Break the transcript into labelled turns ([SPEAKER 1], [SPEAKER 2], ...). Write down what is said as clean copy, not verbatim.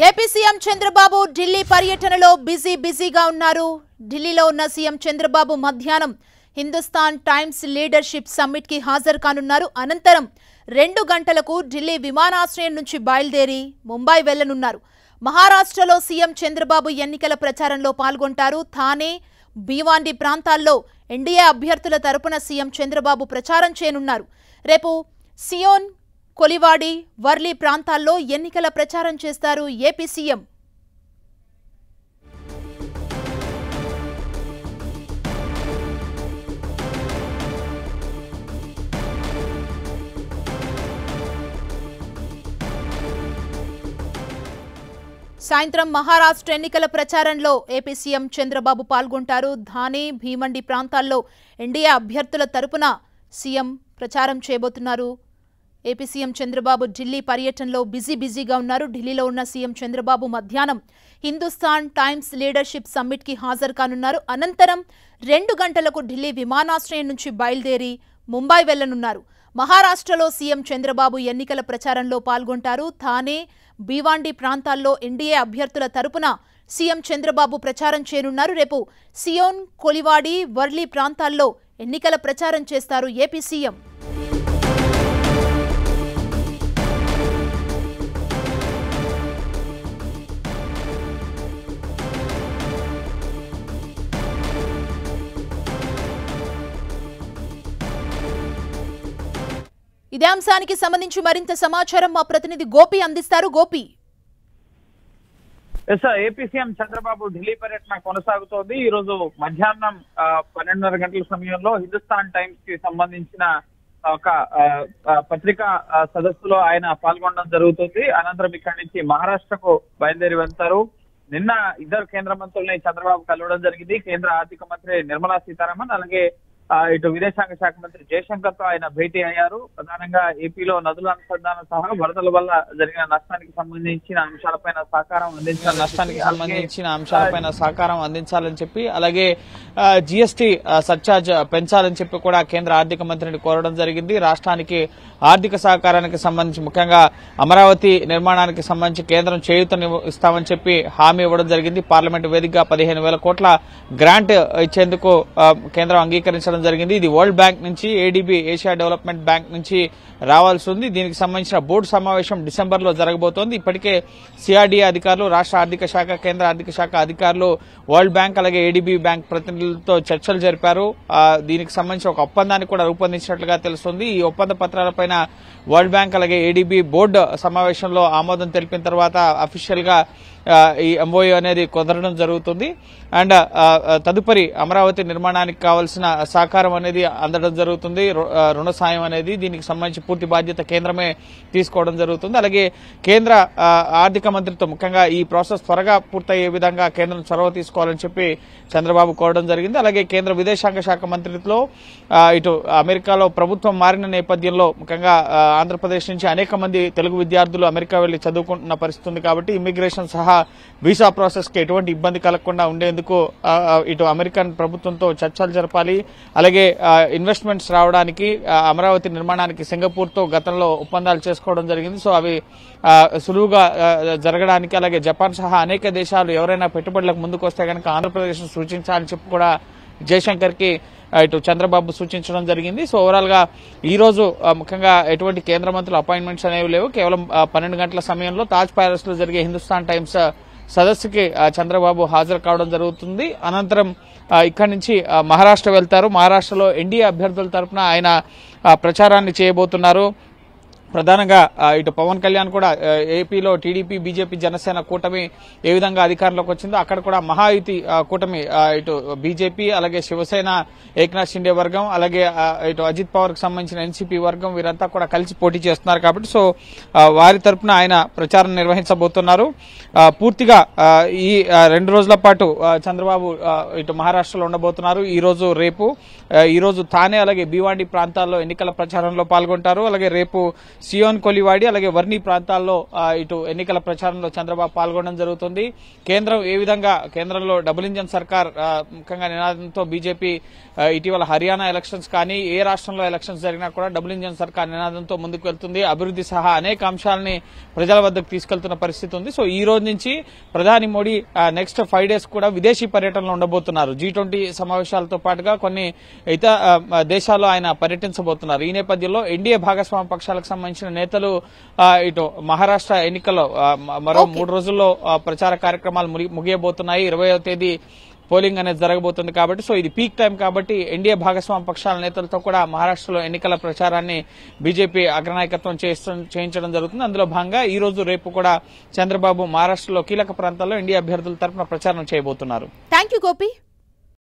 [SPEAKER 1] AP CM Chandrababu Delhi పర్యటనలో బిజీగా ఉన్నారు. ఢిల్లీలో ఉన్న సీఎం చంద్రబాబు మధ్యాహ్నం హిందుస్థాన్ టైమ్స్ లీడర్షిప్ సమ్మిట్ కి హాజరు కానున్నారు. అనంతరం 2 గంటలకు ఢిల్లీ విమానాశ్రయం నుంచి బయలుదేరి ముంబై వెళ్లనున్నారు. మహారాష్ట్రలో సీఎం చంద్రబాబు ఎన్నికల ప్రచారంలో పాల్గొంటారు. థానే, భివాండి ప్రాంతాల్లో ఎన్డీఏ అభ్యర్థుల తరపున సీఎం చంద్రబాబు ప్రచారం చేయనున్నారు. రేపు సియోన్, కొలివాడి, వర్లీ ప్రాంతాల్లో ఎన్నికల ప్రచారం చేస్తారు ఏపీ సీఎం. సాయంత్రం మహారాష్ట్ర ఎన్నికల ప్రచారంలో ఏపీ సీఎం చంద్రబాబు పాల్గొంటారు. థానే, భీమండి ప్రాంతాల్లో ఎన్డీఏ అభ్యర్థుల తరపున సీఎం ప్రచారం చేయబోతున్నారు. ఏపీ సీఎం చంద్రబాబు ఢిల్లీ పర్యటనలో బిజీగా ఉన్నారు. ఢిల్లీలో ఉన్న సీఎం చంద్రబాబు మధ్యాహ్నం హిందుస్థాన్ టైమ్స్ లీడర్షిప్ సమ్మిట్ కి హాజరు కానున్నారు. అనంతరం 2 గంటలకు ఢిల్లీ విమానాశ్రయం నుంచి బయలుదేరి ముంబై వెళ్లనున్నారు. మహారాష్ట్రలో సీఎం చంద్రబాబు ఎన్నికల ప్రచారంలో పాల్గొంటారు. థానే, భివాండి ప్రాంతాల్లో ఎన్డీఏ అభ్యర్థుల తరపున సీఎం చంద్రబాబు ప్రచారం చేయనున్నారు. రేపు సియోన్, కొలివాడి, వర్లీ ప్రాంతాల్లో ఎన్నికల ప్రచారం చేస్తారు ఏపీ సీఎం. ఇదే అంశానికి సంబంధించి మరింత సమాచారం మా ప్రతినిధి గోపి అందిస్తారు. గోపి,
[SPEAKER 2] ఏపీ సీఎం చంద్రబాబు ఢిల్లీ పర్యటన కొనసాగుతోంది. ఈ రోజు మధ్యాహ్నం 12:30 గంటల సమయంలో హిందుస్థాన్ టైమ్స్ కి సంబంధించిన ఒక పత్రికా సదస్సులో ఆయన పాల్గొనడం జరుగుతుంది. అనంతరం ఇక్కడి నుంచి మహారాష్ట్రకు బయలుదేరి వెళ్తారు. నిన్న 2 కేంద్ర మంత్రుల్ని చంద్రబాబు కలవడం జరిగింది. కేంద్ర ఆర్థిక మంత్రి నిర్మలా సీతారామన్, అలాగే ఇటు విదేశాంగ శాఖ మంత్రి జయశంకర్ తో ఆయన భేటీ అయ్యారు. ప్రధానంగా ఏపీలో నదుల అనుసంధానం సహా వరదల వల్ల జరిగిన నష్టానికి సంబంధించిన అంశాలపైన సహకారం అందించాలని చెప్పి, అలాగే జీఎస్టీ సర్చార్జ్ పెంచాలని చెప్పి కూడా కేంద్ర ఆర్థిక మంత్రిని కోరడం జరిగింది. రాష్ట్రానికి ఆర్థిక సహకారానికి సంబంధించి, ముఖ్యంగా అమరావతి నిర్మాణానికి సంబంధించి కేంద్రం చేయూతను ఇస్తామని చెప్పి హామీ ఇవ్వడం జరిగింది. పార్లమెంట్ వేదికగా 15,000 కోట్ల గ్రాంట్ ఇచ్చేందుకు కేంద్రం అంగీకరించడం జరిగింది. ఇది వరల్డ్ బ్యాంక్ నుంచి, ఏడీబీ ఏషియా డెవలప్మెంట్ బ్యాంక్ నుంచి రావాల్సి ఉంది. దీనికి సంబంధించిన బోర్డు సమావేశం డిసెంబర్ లో జరగబోతోంది. ఇప్పటికే సిఆర్డీఏ అధికారులు, రాష్ట్ర ఆర్థిక శాఖ, కేంద్ర ఆర్థిక శాఖ అధికారులు వరల్డ్ బ్యాంక్ అలాగే ఏడీబీ బ్యాంక్ ప్రతినిధులతో చర్చలు జరిపారు. దీనికి సంబంధించి ఒక ఒప్పందాన్ని కూడా రూపొందించినట్లుగా తెలుస్తుంది. ఈ ఒప్పంద పత్రాలపైన వరల్డ్ బ్యాంక్ అలాగే ఏడీబీ బోర్డు సమావేశంలో ఆమోదం తెలిపిన తర్వాత అఫీషియల్ గా ఈ ఎంఓయూ అనేది కుదరడం జరుగుతుంది. అండ్ తదుపరి అమరావతి నిర్మాణానికి కావాల్సిన సహకారం అనేది అందడం జరుగుతుంది. రుణ సాయం అనేది, దీనికి సంబంధించి పూర్తి బాధ్యత కేంద్రమే తీసుకోవడం జరుగుతుంది. అలాగే కేంద్ర ఆర్థిక మంత్రితో ముఖ్యంగా ఈ ప్రాసెస్ త్వరగా పూర్తయ్యే విధంగా కేంద్రం చొరవ తీసుకోవాలని చెప్పి చంద్రబాబు కోరడం జరిగింది. అలాగే కేంద్ర విదేశాంగ శాఖ మంత్రితో ఇటు అమెరికాలో ప్రభుత్వం మారిన నేపథ్యంలో ముఖ్యంగా ఆంధ్రప్రదేశ్ నుంచి అనేక మంది తెలుగు విద్యార్థులు అమెరికా వెళ్లి చదువుకుంటున్న పరిస్థితి ఉంది. కాబట్టి ఇమ్మిగ్రేషన్ సహా వీసా ప్రాసెస్ కి ఎటువంటి ఇబ్బంది కలగకుండా ఉండేందుకు ఇటు అమెరికన్ ప్రభుత్వంతో చర్చలు జరపాలి. అలాగే ఇన్వెస్ట్మెంట్స్ రావడానికి, అమరావతి నిర్మాణానికి సింగపూర్ తో గతంలో ఒప్పందాలు చేసుకోవడం జరిగింది. సో అవి సులువుగా జరగడానికి, అలాగే జపాన్ సహా అనేక దేశాలు ఎవరైనా పెట్టుబడులకు ముందుకు వస్తే కనుక ఆంధ్రప్రదేశ్ సూచించాలని చెప్పి కూడా జయశంకర్ కి ఇటు చంద్రబాబు సూచించడం జరిగింది. సో ఓవరాల్ గా ఈ రోజు ముఖ్యంగా ఎటువంటి కేంద్ర మంత్రుల అపాయింట్మెంట్స్ అనేవి లేవు. కేవలం 12 గంటల సమయంలో తాజ్ ప్యాలెస్ లో జరిగే హిందుస్థాన్ టైమ్స్ సదస్సుకి చంద్రబాబు హాజరు కావడం జరుగుతుంది. అనంతరం ఇక్కడి నుంచి మహారాష్ట్ర వెళ్తారు. మహారాష్ట్రలో ఎన్డీఏ అభ్యర్థుల తరఫున ఆయన ప్రచారాన్ని చేయబోతున్నారు. ప్రధానంగా ఇటు పవన్ కళ్యాణ్ కూడా ఏపీలో టీడీపీ, బీజేపీ, జనసేన కూటమి ఏ విధంగా అధికారంలోకి వచ్చిందో అక్కడ కూడా మహాయుతి కూటమి ఇటు బీజేపీ, అలాగే శివసేన, ఏక్నాథ్ షిండే వర్గం, అలాగే ఇటు అజిత్ పవార్ కి సంబంధించిన ఎన్సీపీ వర్గం, వీరంతా కూడా కలిసి పోటీ చేస్తున్నారు. కాబట్టి సో వారి తరఫున ఆయన ప్రచారం నిర్వహించబోతున్నారు. పూర్తిగా ఈ 2 రోజుల పాటు చంద్రబాబు ఇటు మహారాష్ట్రలో ఉండబోతున్నారు. ఈ రోజు, రేపు. ఈ రోజు థానే అలాగే భివాండి ప్రాంతాల్లో ఎన్నికల ప్రచారంలో పాల్గొంటారు. అలాగే రేపు సియోన్ కొలివాడి అలాగే వర్ణి ప్రాంతాల్లో ఇటు ఎన్నికల ప్రచారంలో చంద్రబాబు పాల్గొనడం జరుగుతుంది. కేంద్రంలో డబుల్ ఇంజన్ సర్కార్ ముఖ్యంగా నినాదంతో బీజేపీ ఇటీవల హర్యానా ఎలక్షన్స్ కానీ ఏ రాష్ట్రంలో ఎలక్షన్స్ జరిగినా కూడా డబుల్ ఇంజన్ సర్కార్ నినాదంతో ముందుకు వెళ్తుంది. అభివృద్ధి సహా అనేక అంశాలని ప్రజల వద్దకు తీసుకెళ్తున్న పరిస్థితి ఉంది. సో ఈ రోజు నుంచి ప్రధాని మోడీ నెక్స్ట్ 5 days కూడా విదేశీ పర్యటనలో ఉండబోతున్నారు. G20 సమావేశాలతో పాటుగా కొన్ని ఇతర దేశాల్లో ఆయన పర్యటించబోతున్నారు. ఈ నేపథ్యంలో ఎన్డీఏ భాగస్వామ్య పక్షాలకు సంబంధించిన నేతలు ఇటు మహారాష్ట్ర ఎన్నికల్లో మరో 3 రోజుల్లో ప్రచార కార్యక్రమాలు ముగియబోతున్నాయి. 20వ తేదీ పోలింగ్ అనేది జరగబోతుంది కాబట్టి సో ఇది పీక్ టైం కాబట్టి ఎన్డీఏ భాగస్వామ్య పక్షాల నేతలతో కూడా మహారాష్ట్రలో ఎన్నికల ప్రచారాన్ని బీజేపీ అగ్రనాయకత్వం చేయించడం జరుగుతుంది. అందులో భాగంగా ఈ రోజు రేపు కూడా చంద్రబాబు మహారాష్ట్రలో కీలక ప్రాంతాల్లో ఎన్డీఏ అభ్యర్థుల తరఫున ప్రచారం చేయబోతున్నారు.
[SPEAKER 1] థాంక్యూ గోపి.